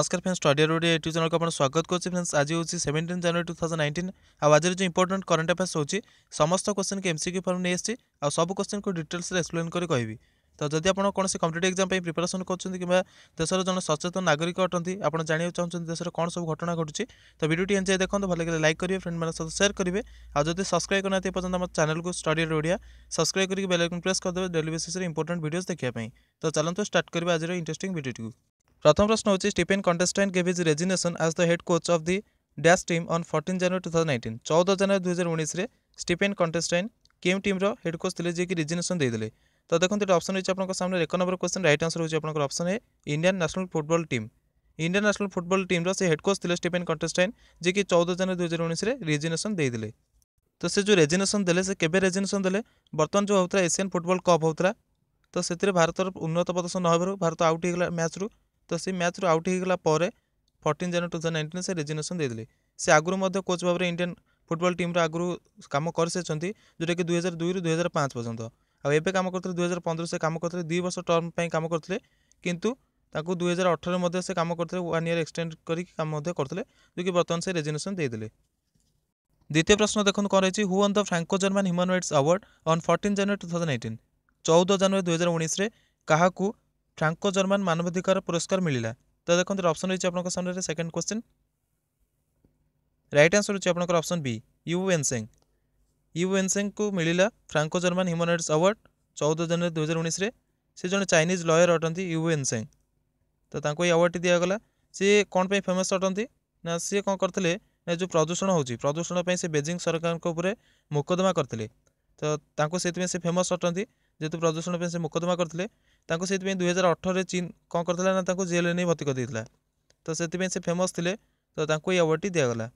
नमस्कार friends, study Odia YouTube channel को आपन स्वागत करछि। फ्रेंड्स आज होछि 17 जनवरी 2019 आ आज जो इंपोर्टेंट करंट अफेयर्स होछि समस्त क्वेश्चन के एमसीक्यू फॉर्म नै आछि आ सब क्वेश्चन को डिटेल्स रे एक्सप्लेन करी कहबी। तो जदि आपन कोनसे कॉम्पिटिटिव एग्जाम पे प्रिपरेशन करछन्ती किबा देशर जन सचेतन नागरिक अटंती आपन जानियो चाहछन्ती देशर कोन सब घटना घटुछि तो वीडियो टी एंजॉय देखन भले के लाइक करिवे, फ्रेंड माने साथ शेयर करिवे आ जदि सब्सक्राइब करनाते पसंद हमर चैनल को स्टडी ओडिया सब्सक्राइब करी बेल आइकन प्रेस कर देबे डेली बेसिस रे इंपोर्टेंट वीडियोस देखिया पई। तो चलंतु स्टार्ट करबा आज रो इंटरेस्टिंग वीडियो टी। प्रथम प्रश्न होची Stephen Constantine gave his resignation as the head coach of the dash team on 14 जनवरी 2019। 14 जनवरी 2019 रे स्टीफेन कॉन्टेस्टेंट केम टीम रो हेड कोच थिले जे कि रेजिग्नेशन दे दिले। तो देखंत एटा ऑप्शन होची आपन सामने एक नंबर क्वेश्चन राइट आंसर होची आपन ऑप्शन है Indian national football team. Indian national football team रो से हेड कोच थिले स्टीफेन कॉन्टेस्टेंट जे कि 14 जनवरी 2019 रे रेजिग्नेशन दे दिले। तो से जो रेजिग्नेशन देले से केबे रेजिग्नेशन देले बर्तमान जो होतरा एशियन फुटबॉल कप होतरा तो सेतिरे भारतर उन्नत प्रदर्शन न होबारु भारत आउट हो गेला मैच रू। तो से मैच रू आउट होगला 14 जनवरी 2019 से रेजिग्नेशन दे दिले। से आगुरु मध्य कोच भाव इंडियन फुटबॉल टीम रो आगुरु काम कर सेचंती जोटा कि 2002 रु 2005 पर्यंत आ एबे काम करथले 2015 से काम करथले 2 वर्ष टर्म पई काम करथले किंतु ताकू 2018 मध्ये से काम करथले 1 ईयर एक्सटेंड करी काम मध्ये करथले जो कि वर्तमान से रेजिग्नेशन दे दिले। द्वितीय प्रश्न देखन कर रही who one the Franco German human rights award on 14 January 2018। 14 जनवरी 2019 रे काहाकू फ्रांको जर्मन मानवाधिकार पुरस्कार मिलिला। तो देखो ऑप्शन रही आपन सामने सेकंड क्वेश्चन राइट आंसर होची आपन option B Yu Wensheng. Yu Wensheng को मिलिला Franco German human rights award 14 जनवरी 2019 रे। से जने चाइनीज लॉयर अटंती यू एनसेंग। तो तांको ये अवार्ड दिया गला। से कोन पे फेमस अटंती ना से कोन करथले ना जो प्रदूषण होची प्रदूषण पे से बेजिंग सरकार को ऊपर मुकदमा करथले। तो तांको सेति में से फेमस अटंती जेतु प्रदूषण पे से मुकदमा करथले तांको सेति में 2018 रे चीन कोन करथला ना तांको जेल नै भर्ती कर देथला। तो सेति में से फेमस थिले तो तांको ये अवार्ड दिया गला।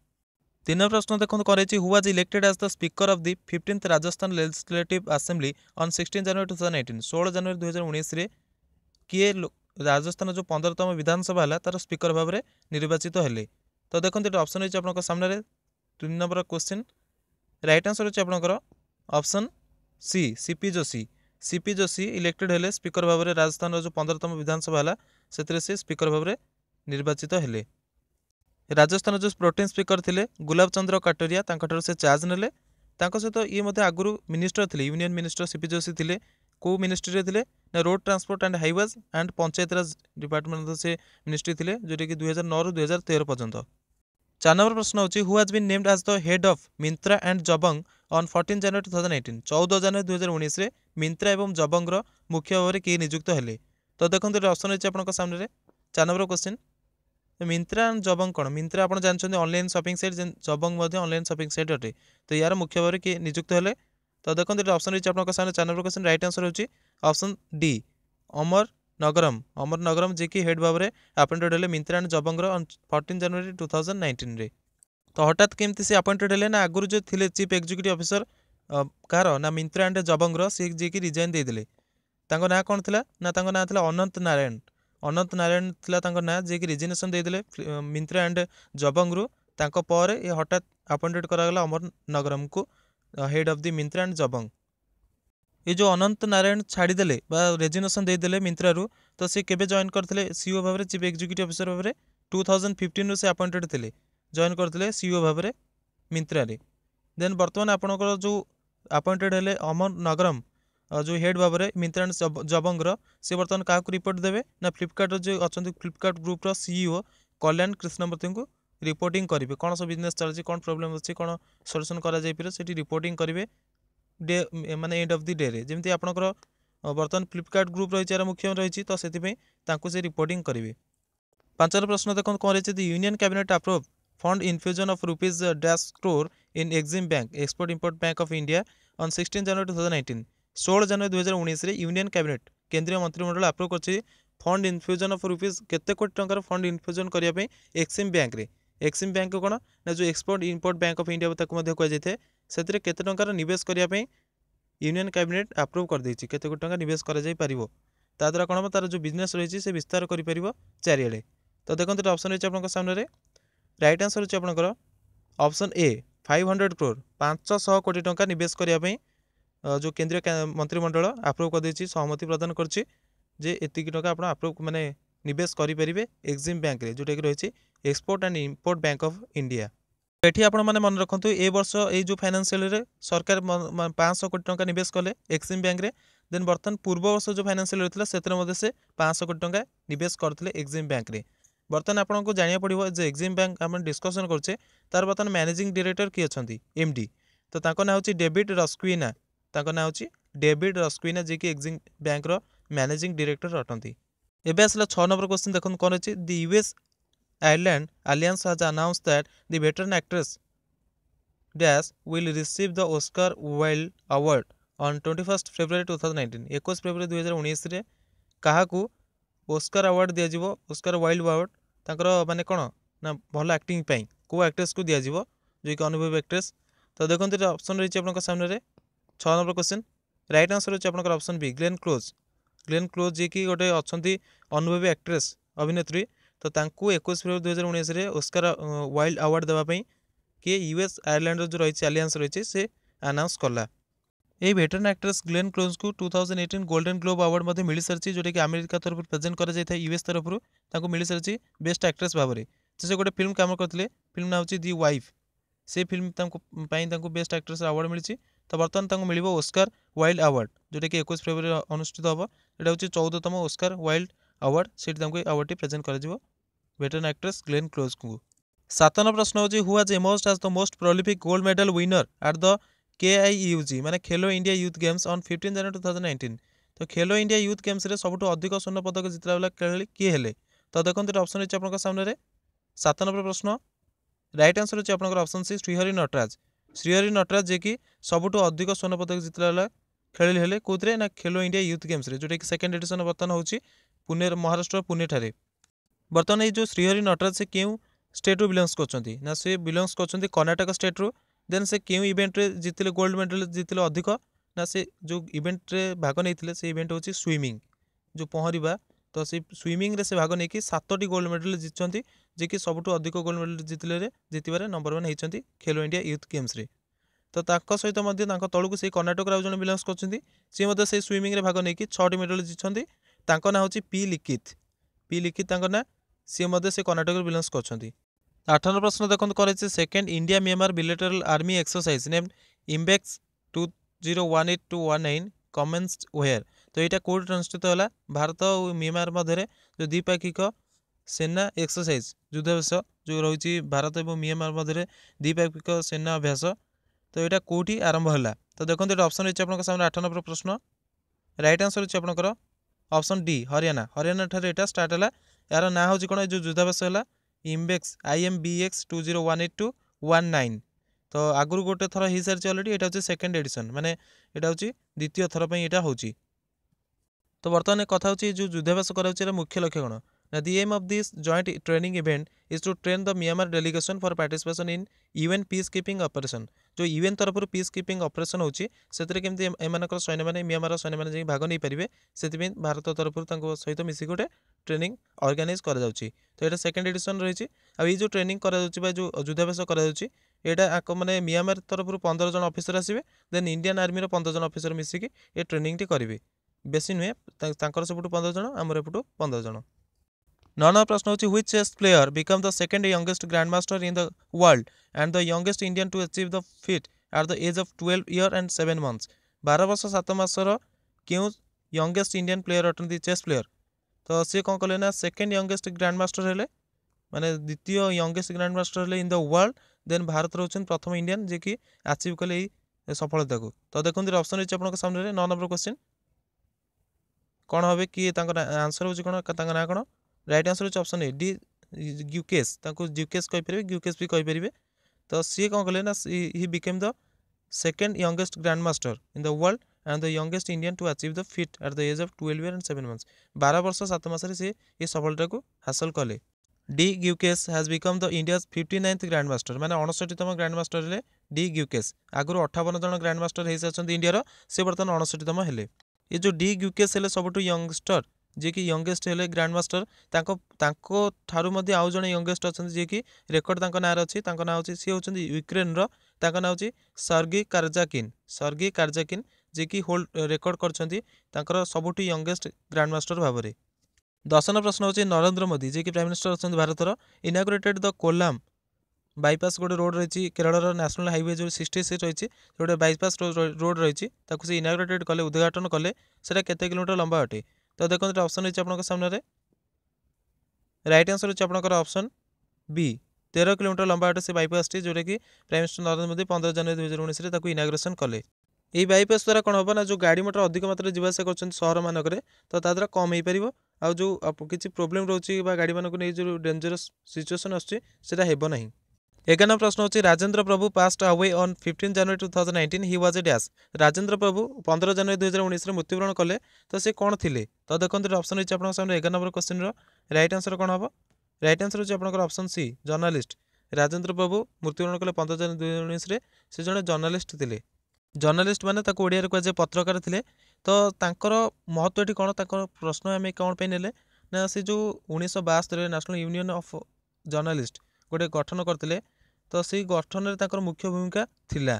तीन प्रश्न देखो करेछि who was elected as the speaker of the 15th Rajasthan legislative assembly on 16 January 2018। 16 जनवरी 2019 रे किए राजस्थान जो 15तम विधानसभा हला तार स्पीकर भाव में निर्वाचित हेले। तो देखो ये ऑप्शन होची आपन सामने 3 नंबर क्वेश्चन राइट आंसर होची आपन option C CP Joshi. CP Joshi elected हेले स्पीकर भाव में राजस्थान जो 15तम विधानसभा हला सेतरे से स्पीकर भाव में निर्वाचित हेले। राजस्थान जो प्रोटेम स्पीकर थिले गुलाब चंद्र काटरिया तांकठार से चार्ज नेले। तांको सहित ये मते आगुरु मिनिस्टर थिले यूनियन मिनिस्टर सीपी जोशी थिले। को मिनिस्ट्री रे थिले ना road transport and highways and panchayat Raj department से मिनिस्ट्री थिले जोटा कि 2009 रु 2013 पर्यंत। 4 नंबर प्रश्न होची who has been named as the head of Myntra and Jabong on 14 January 2018। 14 जनवरी 2019 रे मिंत्रा एवं जबंग रो मुख्य भाव में किए नियुक्त हेले। तो देखो ऑप्शन होची आपन सामने 4 number question Myntra and Jabong कौन मिंत्रा आप जानते online shopping site Jabong online shopping site अटे। तो यार मुख्य भाव में नियुक्त हेले। तो देखो ऑप्शन रही आपन सामने 4 नंबर क्वेश्चन राइट आंसर होची ऑप्शन डी अमर नगरम। अमर नगरम जे कि हेड भाव में अपॉइंटेड हेले मिंत्रा एंड जबंग 14 जनवरी 2019 रे। तो हठात केमती से अपॉइंटेड हेले ना आगुरु जो थिले चीफ एग्जीक्यूटिव ऑफिसर कार ना मिंत्रा एंड जबंग से जे कि रिजाइन दे दिले। तांको ना कोन थिला ना तांको ना थिला अनंत नारायण। अनंत नारायण थिला तांको ना जे कि रिजिग्नेशन दे दिले मिंत्रा एंड जबंग रु। तांको पर ये हठात अपॉइंटेड करा गला अमर नगरम को head of the Myntra and Jabong. ये जो अनंत नारायण छाड़ी देले बा रेजिग्नेशन दे देले मिंत्रा रु तो से केबे जॉइन करथिले सीईओ भाव में चीफ एग्जीक्यूटिव ऑफिसर भाव में 2015 रु से अपॉइंटेड थिले जॉइन करथिले सीईओ भाव में मिंत्रा रे। देन वर्तमान आपनकर जो अपॉइंटेड हेले अमर नगरम जो हेड भाव में मिंत्रा एंड जबंग से बर्तमान क्या रिपोर्ट देवे ना फ्लिपकार्ट जो अच्छा फ्लिपकार्ट ग्रुप सीईओ कल्याण कृष्णमूर्ति को रिपोर्टिंग करेंगे कौन सब बिजनेस चलती कौन प्रोब्लेम अच्छी कौन सल्यूशन कर रिपोर्टिंग करेंगे डे माने एंड ऑफ द डे रे जमी आपंकर बर्तमान फ्लिपकार्ट ग्रुप रही मुख्य रही तो से रिपोर्टिंग करेंगे। 5 प्रश्न देखो कौन रही union cabinet approve fund infusion of rupees dash crore in Exim bank export import bank of India on 16 जनवरी 2019। 16 जनवरी 2019 रे यूनियन कैबिनेट केंद्रीय मंत्रिमंडल अप्रूव कर फंड इनफ्यूजन ऑफ रुपीज केते कोटी टंकार फंड इनफ्यूजन करने एक्सिम बैंक रे। एक्सिम बैंक को कौन ना जो export import bank of India कहुए से केते टंकार निवेश करने यूनियन कैबिनेट अप्रूव कर देछि केते कोटी टंका निवेश करा जाई परिबो ता द्वारा कौन तार जो बिजनेस रही से विस्तार कर परिबो चारिआडे। तो देखो ऑप्शन रही आपन सामने राइट आंसर होची आपनकर ऑप्शन ए 500 crore 500 कोटी टंका निवेश करने जो केंद्रीय मंत्रिमंडल अप्रूव कर देछि सहमति प्रदान करछि जे एतिक टंका आप अप्रूव माने निवेश करेंगे एक्सिम बैंक रे जोटा कि रही export and import bank of India. एठी आपण मैंने मन रखु ए वर्ष ये जो फाइनेंशियल सरकार 500 कोटी टंका निवेश कले एक्सिम बैंक रे। देन बर्तमान पूर्व वर्ष जो फाइनेंशियल होता से से 500 कोटी टंका निवेश करते एक्सिम बैंक रे। बर्तमान आपको जाना पड़ो जो एक्सिम बैंक आम डिस्कसन करें तार बर्तमान मैनेजिंग डायरेक्टर किए अच्छा एमडी तो ना हूँ डेविड रस्क्विना ना हूँ डेविड रस्क्विना जी की एक्सिम बैंक मैनेजिंग डायरेक्टर अटंती। एबे आसला 6 नंबर क्वेश्चन देखो कौन अच्छी the US Ireland Alliance has announced that the veteran actress Dash will receive the Oscar Wilde Award on 21st February 2019। 21 February 2019 रे काहाकू ओस्कार अवार्ड दिया जिवो ओस्कार वाइल्ड अवार्ड तांकर माने कोन ना भल एक्टिंग पई को एक्ट्रेस को दिया जिवो जो कि अनुभवी एक्ट्रेस। तो देखंत ऑप्शन रही आपन सामने रे 6 नंबर क्वेश्चन राइट आंसर होची आपन ऑप्शन बी ग्लेन क्लोज जी की गोटे अछंती अनुभवी एक्ट्रेस अभिनेत्री। तो तांकू 21 फेब्रुआरी 2019 रे ओस्कार वाइल्ड अवार्ड देवाई किए यूएस आयरलैंड जो रही आलियांस रही से अनाउंस कला। ये वेटरन एक्ट्रेस ग्लेन क्लोज को 2018 गोल्डन ग्लोब अवार्ड मिल सारी जोटा कि अमेरिका तरफ प्रेजेंट कर यूएस तरफ मिल सारी बेस्ट एक्ट्रेस भाव में। से गोटे फिल्म काम करते फिल्म ना हूँ दि वाइफ से फिल्म बेस्ट एक्ट्रेस अवार्ड मिली। तो बर्तमान मिल ओस्कार वाइल्ड अवार्ड जोटा कि 21 फेब्रुआरी अनुष्ठित हम यहाँ हूँ 14तम ओस्कार वाइल्ड अवार्ड से अवार्ड प्रेजेंट कर वेटरन एक्ट्रेस ग्लेन क्लोज को। 7 नंबर प्रश्न होची who has emerged as the most prolific gold medal winner at the KIUG माने Khelo India youth games on 15 जनवरी 2019। तो खेलो इंडिया यूथ गेम्स रे सबुठु अधिक स्वर्ण पदक जितला वाला खेलाड़ी किए हेले। तो देखंत ऑप्शन अछि आपन सामने रे 7 नंबर प्रश्न राइट आंसर अछि आपन ऑप्शन सी श्रीहरि नटराज जे कि सबुठु अधिक स्वर्ण पदक जितला वाला खेलाड़ी हेले कोथरे ना खेलो इंडिया यूथ गेम्स रे जोटा कि सेकंड एडिशन बर्तमान होची पुणे महाराष्ट्र पुणे ठारे। बर्तमान ये जो श्रीहरि नटराज से क्यों स्टेट रू बिलोंग्स करछंती ना से बिलोंग्स करछंती कर्नाटक स्टेट रू। देन से क्यों इवेंट रे जितले गोल्ड मेडल जितले अधिक ना से जो इवेंट रे भाग नहीं से इवेंट होची स्विमिंग जो पहरिबा। तो से स्विमिंग रे से भाग नहीं 7टी गोल्ड मेडल जीतछंती जे कि सबुठु अधिक गोल्ड मेडल जितबारे नंबर 1 होइछंती खेलो इंडिया यूथ गेम्स रे। तो ताको सहित मध्य ताको तळकु से कर्नाटक राउ जण बिलोंग्स करछंती से मध्य से स्विमिंग रे भाग नहीं 6टी मेडल जीतछंती। ताको ना होची पी लिखित ताको ना सी मध्य से कर्नाटक बिलोंग्स करछंती। 8 नंबर प्रश्न देखो करे second India Myanmar bilateral army exercise named IMBEX 2018-19 commenced where. तो यहाँ कोड अनुष्ठित है भारत और म्यांमार मध्य जो द्विपाक्षिक सेना एक्सरसाइज युद्धाभ्यास जो रही भारत और म्यांमार मध्य द्विपाक्षिक सेना अभ्यास। तो यहाँ कौटी आरंभ है। तो देखो ये ऑप्शन रही है सामने 8 नंबर प्रश्न राइट आंसर अच्छे आपंकर ऑप्शन डी हरियाणा ठारे यहाँ स्टार्ट है। यार ना हूँ कौन जो युद्धाभ्यास है इम्बेक्स IMBX 2018-19। तो आगुरी गोटे थर हो सारी अलरेडी यहाँ हूँ सेकेंड एडिशन माने यहाँ हूँ द्वितीय थर पर यहाँ हो। तो बर्तमान कथा हूँ जो युद्धाभ्यास कर मुख्य लक्ष्य कौन ना the aim of this joint training event is to train the Myanmar delegation for participation in UN peace keeping operation. जो UN तरफ पीस कीपिंग ऑपरेशन होची सेतरे केमती एमानकर सैन्य माने म्यांमार सैन्य माने भाग नहीं पारिबे सेति भारत तरफ सहित मिसी गोटे ट्रेनिंग ऑर्गेनाइज करा जाउची। तो ये सेकेंड एडिशन रही आ जो ट्रेनिंग करा जाउची जो युद्धाभ्यास करा जाउची यहाँ माने म्यांमार तरफ 15 जन ऑफिसर आसबे देन इंडियन आर्मी 15 जन ऑफिसर मिसिकी ये ट्रेनिंग टी करेंगे बेसी नुहे सबुठ 15 जन आमर एपटू 15 जन। 9 नंबर प्रश्न होची which chess player become the second youngest grand master in the world and the youngest Indian to achieve the feat at the age of 12 year and 7 months. 12 वर्ष 7 मासर क्यों यंगेस्ट इंडियन प्लेयर अटंती chess player. तो सी कौन कले ना second youngest grand master हेले माने द्वितीय यंगेस्ट ग्रैंड मास्टर हेले in the world. Then Bharat रोचन प्रथम इंडियन जे कि अचीव कले सफलता को। तो देखो ऑप्शन रही आपन सामने 9 नंबर क्वेश्चन कौन हे कि आंसर होची कौन ना कौन राइट आंसर होची option A D Gukesh Gukesh कहीपर ग्यूकेस भी कहीपर। तो सी कौन कले ना he became the second youngest grand master in the world and the youngest Indian to achieve the feat at the age of 12 year and 7 months. 12 वर्ष 7 मास से ये सफलता को हासिल कले। D Gukesh has become the India's 59th grand master माने 59तम grand master हेले डी ग्यूकेस। आगुरी 58 जन ग्रैंड मास्टर हो सारी इंडिया से बर्तमान 59तम हेले। ये जो डी ग्यूकेस हेले सबुठु यंगस्टर जे कि यंगेस्ट हेले ग्रैंड मास्टर तांको ठारू मध्य आउ जने यंगेस्ट अच्छा जे कि रेकर्ड तांको नार अच्छी ना होची सी होचंदी यूक्रेन रो तांको ना होची सर्गी कारजाकिन जे कि होल्ड रेकर्ड करछंती तांकर सबुठु यंगेस्ट ग्रैंड मास्टर भाबरे। दशन प्रश्न होची नरेंद्र मोदी जे कि प्राइम मिनिस्टर अच्छा भारतर इनाग्रेटेड द कोलाम बाईपास गोटे रोड रही केरल नेशनल हाईवे जो 66 रही गोटे बाईपास रोड रही से इनाग्रेटेड कले उद्घाटन कले से केते किलोमीटर लंबा अटे। तो देखो ऑप्शन रही आपन सामने राइट आंसर होची आपनकर ऑप्शन बी 13 किलोमीटर लंबा अटे से बाईपास टी जोटा कि प्राइम मिनिस्टर नरेंद्र मोदी 15 जनवरी 2019 इनाग्रेसन कले। यही बाईपास द्वारा कौन हम ना जो गाड़ी मोटर अधिक मात्रा जीवासा कर सहर मानक तो ता द्वारा कम हो पार आ जो किसी प्रोब्लेम रोचे गाड़ी मानक नहीं जो डेंजरस सिचुएसन आसना। 11 प्रश्न होची Rajendra Prabhu passed away on 15 January 2019 he was a dash. Rajendra Prabhu 15 जनवरी 2019 मृत्युवरण कले तो से कौन थिले। तो देखो ऑप्शन रही आपन सामने 11 नंबर क्वेश्चन राइट आंसर कौन हम। राइट आंसर होची आपन ऑप्शन सी जर्नालीस्ट। राजेंद्र प्रभु मृत्युवरण कले 15 जनवरी 2019 से जड़े जर्नालीस्ट थे। जर्नालीस्ट मैंने ओडिया कहुए पत्रकार थे। तो तांकर महत्व ये कौन प्रश्न आम कौन पे नेले ना से जो 1972 नेशनल यूनियन ऑफ जर्नालीस्ट गोटे गठन करते तो से गठन में मुख्य भूमिका थिला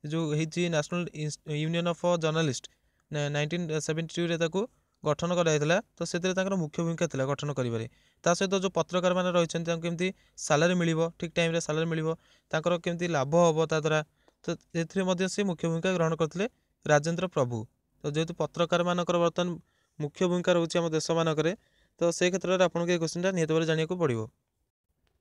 जो होती नेशनल यूनियन ऑफ जर्नालीस्ट 1972 गठन कराइला। तो से मुख्य भूमिका थिला गठन करिबारे। ता सहित जो पत्रकार मैंने रही केमती सालारी मिल ठीक टाइम रे सालारी मिल केमती लाभ हम ता द्वारा तो ये से मुख्य भूमिका ग्रहण करते राजेंद्र प्रभु। तो जेहेतु पत्रकार मानकर बर्तमान मुख्य भूमिका रोचे आम देश मानक तो से क्षेत्र में आपको ये क्वेश्चन निहत भाव जाना पड़ो।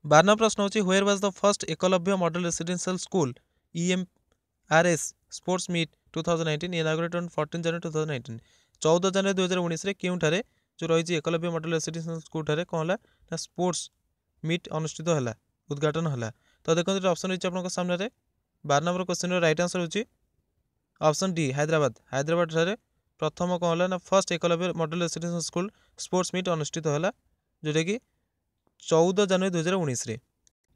12 प्रश्न होची where was the first Eklavya model residential school EMRS sports meet 2019 inaugurated on 14 जनवरी 2019। 14 जनवरी 2019 केउठारे जो रही एकलव्य मॉडल रेसिडेंशियल स्कूल ठारे कौन है ना स्पोर्ट्स मीट अनुष्ठित है उद्घाटन है। तो देखो ऑप्शन रही आपन सामने 12 नंबर क्वेश्चन राइट आंसर होची ऑप्शन डी हैदराबाद। हैदराबाद ठारे प्रथम कौन है ना first Eklavya model residential school sports meet अनुष्ठित है जोटा कि 14 जनवरी 2019।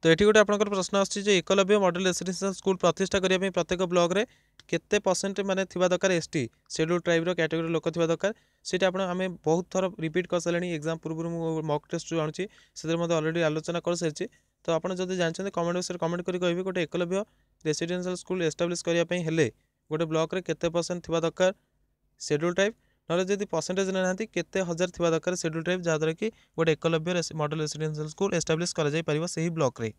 तो ये गोटे आपंकर प्रश्न आसो एकलव्य मॉडल रेसिडेंशियल स्कूल प्रतिष्ठा करने प्रत्येक ब्लॉक रे केते परसेंट माने थिबा दरकार एसटी शेड्यूल ट्राइब रो कैटेगरी लोक थिबा दरकार सेटा आपण आमे बहुत थर रिपीट कर सारे एग्जाम पूर्व मॉक टेस्ट जो आनुची से ऑलरेडी आलोचना कर सारी। तो आपड़ जब जानते कमेंट बॉक्स कमेंट करेंगे कहे गोटे एकलव्य रेसिडेंशियल स्कूल एस्टाब्लीश करने गोटे ब्लॉक रे केते परसेंट थिबा दरकार शेड्यूल ट्राइब ना जब परसेंटेज ना केते हजार थिबा दरकार शेड्यूल ट्राइब जहाँद्वारा कि गोटे Eklavya model residential school establish कर ब्लॉक रे।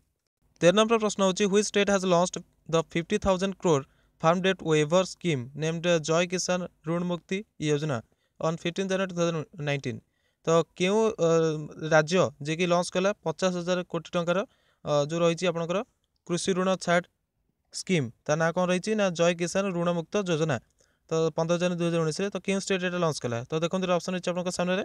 13 नंबर प्रश्न होची which state has launched the 50,000 crore farm debt waiver scheme named Jai Kisan ऋण मुक्ति योजना ऑन 15 जनवरी 2019। तो क्यों राज्य जे कि लॉन्च कला 50,000 कोटी टंकार जो रही आपंकर कृषि ऋण छाड़ स्कीम ता ना कौन रही ना जय किसान ऋण मुक्त योजना। तो 15 जनवरी 2019 तो क्यों स्टेट एटा लॉन्च कला। तो देखो ऑप्शन रही आपन सामने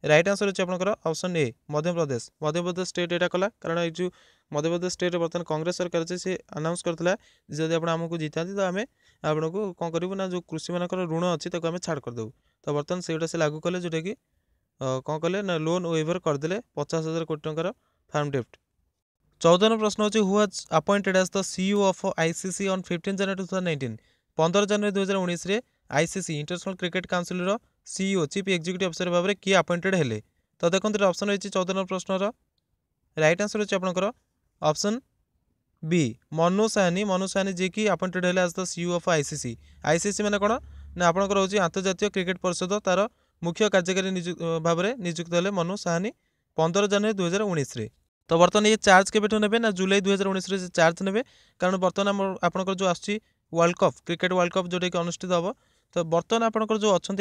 राइट आंसर होची आपनकर option A Madhya Pradesh. Madhya Pradesh state एटा कला कारण ये जो मध्यप्रदेश स्टेट बर्तमान कांग्रेस सरकार से अनाउंस करता जब आप आमको जीता तो आम आपको कौन करूँ ना जो कृषि मान ऋण अच्छी आम छाड़ करदेव। तो बर्तमान से से लागू कले जोटा कि कौन कले ना लोन वेवर करदे 50,000 कोटी टंकार फार्म डेप्ट। 14 प्रश्न होची who was appointed as the CEO of ICC on 15 January 2019। 15 January 2019 ICC international cricket council रो CEO चीफ एग्जीक्यूटिव अफिसर भाव में किए अपॉइंटेड हेले। तो देखो ऑप्शन रही 14 प्रश्न राइट आंसर होची आपनकर ऑप्शन बी मनु साहनी जी की अपॉइंटेड है as the CEO of ICC। ICC मैंने कौन ना आपंकर हूँ आंतर्जातीय क्रिकेट परिषद तार मुख्य कार्यकारी भाव में नियुक्त है मनु साहनी 15 जनवरी 2019। तो बर्तमान ये चार्ज केबेठू नेबे ना जुलाई 2019 चार्ज नेबे कारण बर्तमान आपंकर जो आसुची world cup cricket world cup जोटा कि अनुष्ठित हम। तो बर्तमान आपंकर जो अच्छा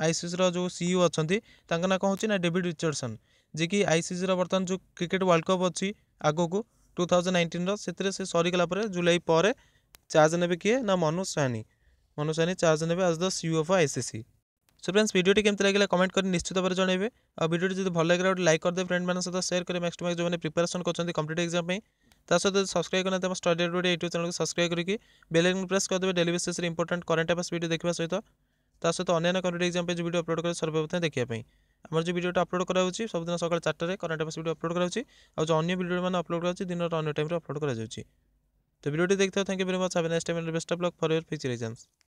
ICC जो CEO अच्छा ना कौन हो डेविड रिचर्डसन जी कि ICC बर्तमान जो क्रिकेट वर्ल्ड कप अच्छी आग को 2019 से सरीगला जुलाई पर चार्ज ने किए ना मनु साहनी चार्ज ने as the CEO of ICC। So friends वीडियोटी केमती लगे कमेंट कर निश्चित भाव जनइबे आ वीडियो जो भल लगे गोटे लाइक करदे फ्रेंड मान सहित शेयर करें नेक्स्ट जो मैंने प्रिपरेशन कर कॉम्पिटिटिव एग्जाम सहित सब्सक्राइब करना स्टडी अपडेट यूट्यूब चैनल को सब्सक्राइब करके बेल आइकन प्रेस करदे daily basis important current affairs video देखा सहित सहित अन्य कॉम्पिटिटिव एग्जाम जो वीडियो अपलोड कर सर्वप्रथम देखिए आम जो वीडियो अपलोड कराऊँगी सबदिन सकाल 4 करंट अफेयर्स वीडियो अपलोड कराऊँगी और जो अन्य वीडियो मैंने अपलोड कराऊँगी दिन अन्य टाइम अपलोड कर। तो वीडियो देखते thank you very much have a nice time and best of luck for your future exams.